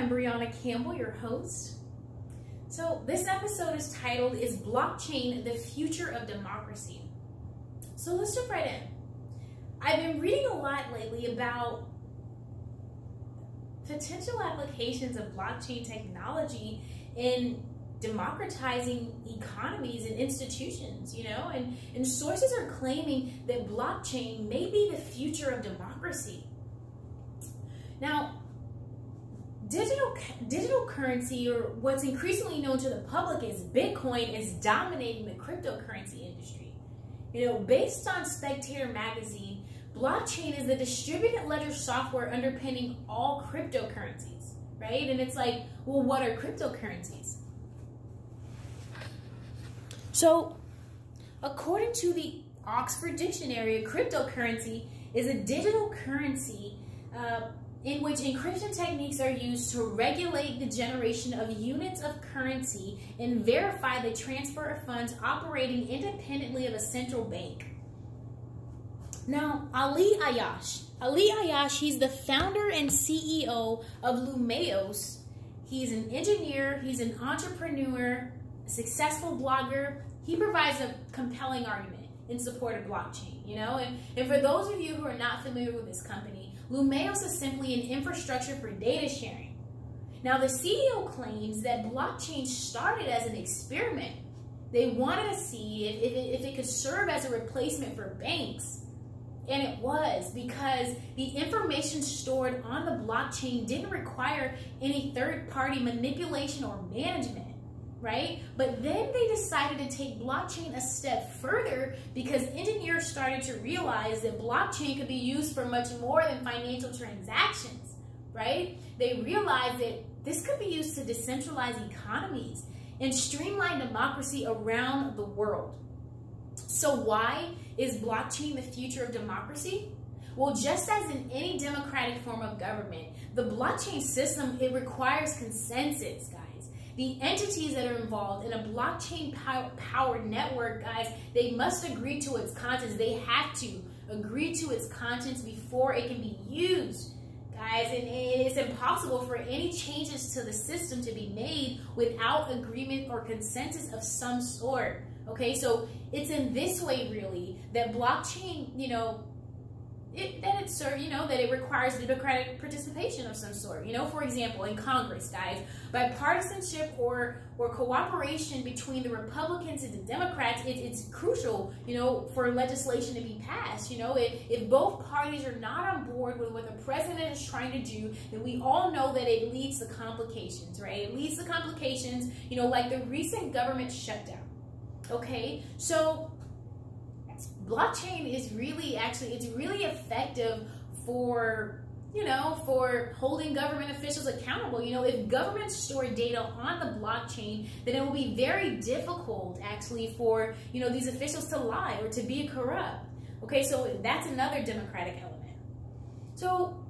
I'm Brianna Campbell, your host. So this episode is titled, Is Blockchain the Future of Democracy? So let's jump right in. I've been reading a lot lately about potential applications of blockchain technology in democratizing economies and institutions, and sources are claiming that blockchain may be the future of democracy. Now, digital currency, or what's increasingly known to the public as Bitcoin, is dominating the cryptocurrency industry. Based on Spectator magazine, blockchain is the distributed ledger software underpinning all cryptocurrencies, right? And it's like, well, what are cryptocurrencies? So, according to the Oxford Dictionary, a cryptocurrency is a digital currency in which encryption techniques are used to regulate the generation of units of currency and verify the transfer of funds operating independently of a central bank. Now, Ali Ayyash, he's the founder and CEO of Lumeos. He's an engineer, he's an entrepreneur, a successful blogger. He provides a compelling argument in support of blockchain, And for those of you who are not familiar with this company, Lumeos is simply an infrastructure for data sharing. Now, the CEO claims that blockchain started as an experiment. They wanted to see if it could serve as a replacement for banks. And it was, because the information stored on the blockchain didn't require any third-party manipulation or management. Right? But then they decided to take blockchain a step further because engineers started to realize that blockchain could be used for much more than financial transactions, right? They realized that this could be used to decentralize economies and streamline democracy around the world. So why is blockchain the future of democracy? Well, just as in any democratic form of government, the blockchain system, it requires consensus, guys. The entities that are involved in a blockchain-powered network, guys, they must agree to its contents. They have to agree to its contents before it can be used, guys. And it's impossible for any changes to the system to be made without agreement or consensus of some sort. Okay, so it's in this way, really, that blockchain, that it requires democratic participation of some sort. For example, in Congress, guys, bipartisanship or cooperation between the Republicans and the Democrats, it's crucial, for legislation to be passed. If both parties are not on board with what the president is trying to do, then we all know that it leads to complications, right? It leads to complications, like the recent government shutdown. Okay, so blockchain is really effective for holding government officials accountable. If governments store data on the blockchain, then it will be very difficult actually for these officials to lie or to be corrupt. Okay, so that's another democratic element. So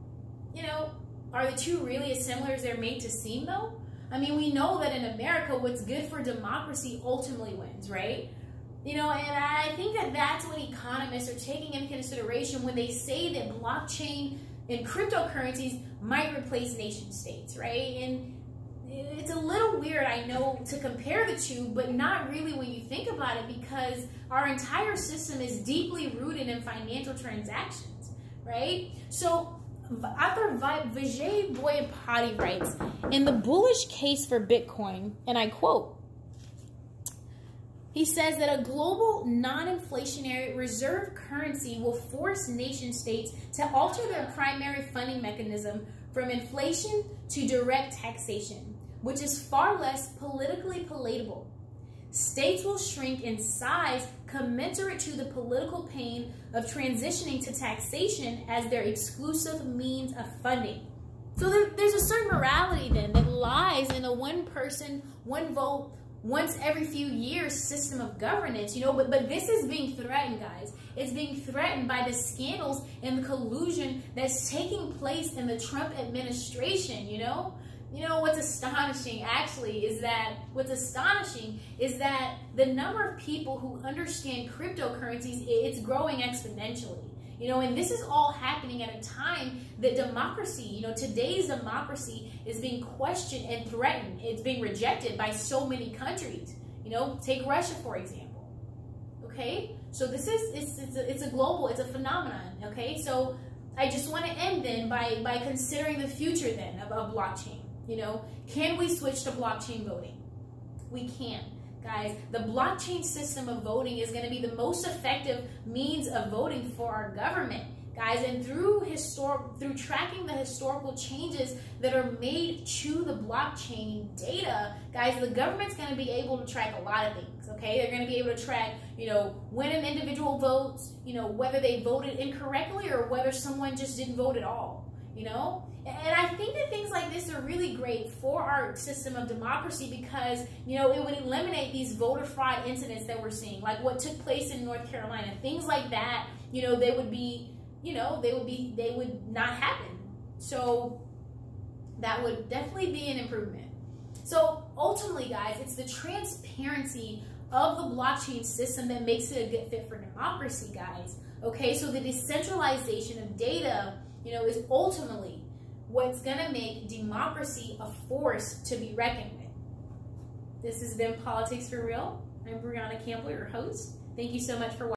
are the two really as similar as they're made to seem, though? I mean, we know that in America, what's good for democracy ultimately wins, right? And I think that that's what economists are taking into consideration when they say that blockchain and cryptocurrencies might replace nation states, right? And it's a little weird, I know, to compare the two, but not really when you think about it, because our entire system is deeply rooted in financial transactions, right? So author Vijay Boyapati writes, in the bullish case for Bitcoin, and I quote, he says that a global non-inflationary reserve currency will force nation states to alter their primary funding mechanism from inflation to direct taxation, which is far less politically palatable. States will shrink in size commensurate to the political pain of transitioning to taxation as their exclusive means of funding. So there's a certain morality then that lies in a one person, one vote, once every few years system of governance, but this is being threatened, guys. It's being threatened by the scandals and the collusion that's taking place in the Trump administration, What's astonishing is that the number of people who understand cryptocurrencies, it's growing exponentially. You know, and this is all happening at a time that democracy, you know, today's democracy is being questioned and threatened. It's being rejected by so many countries. You know, take Russia, for example. Okay? So this is, it's a global, it's a phenomenon. Okay? So I just want to end then by considering the future then of blockchain. You know, can we switch to blockchain voting? We can. Guys, the blockchain system of voting is going to be the most effective means of voting for our government, guys. And through tracking the historical changes that are made to the blockchain data, guys, the government's going to be able to track a lot of things. Okay, they're going to be able to track, you know, when an individual votes, you know, whether they voted incorrectly or whether someone just didn't vote at all. You know, and I think that things like this are really great for our system of democracy because, you know, it would eliminate these voter fraud incidents that we're seeing, like what took place in North Carolina. Things like that, you know, they would be, you know, they would not happen. So that would definitely be an improvement. So ultimately, guys, it's the transparency of the blockchain system that makes it a good fit for democracy, guys. Okay, so the decentralization of data, you know, is ultimately what's going to make democracy a force to be reckoned with. This has been Politics for Real. I'm Brianna Campbell, your host. Thank you so much for watching.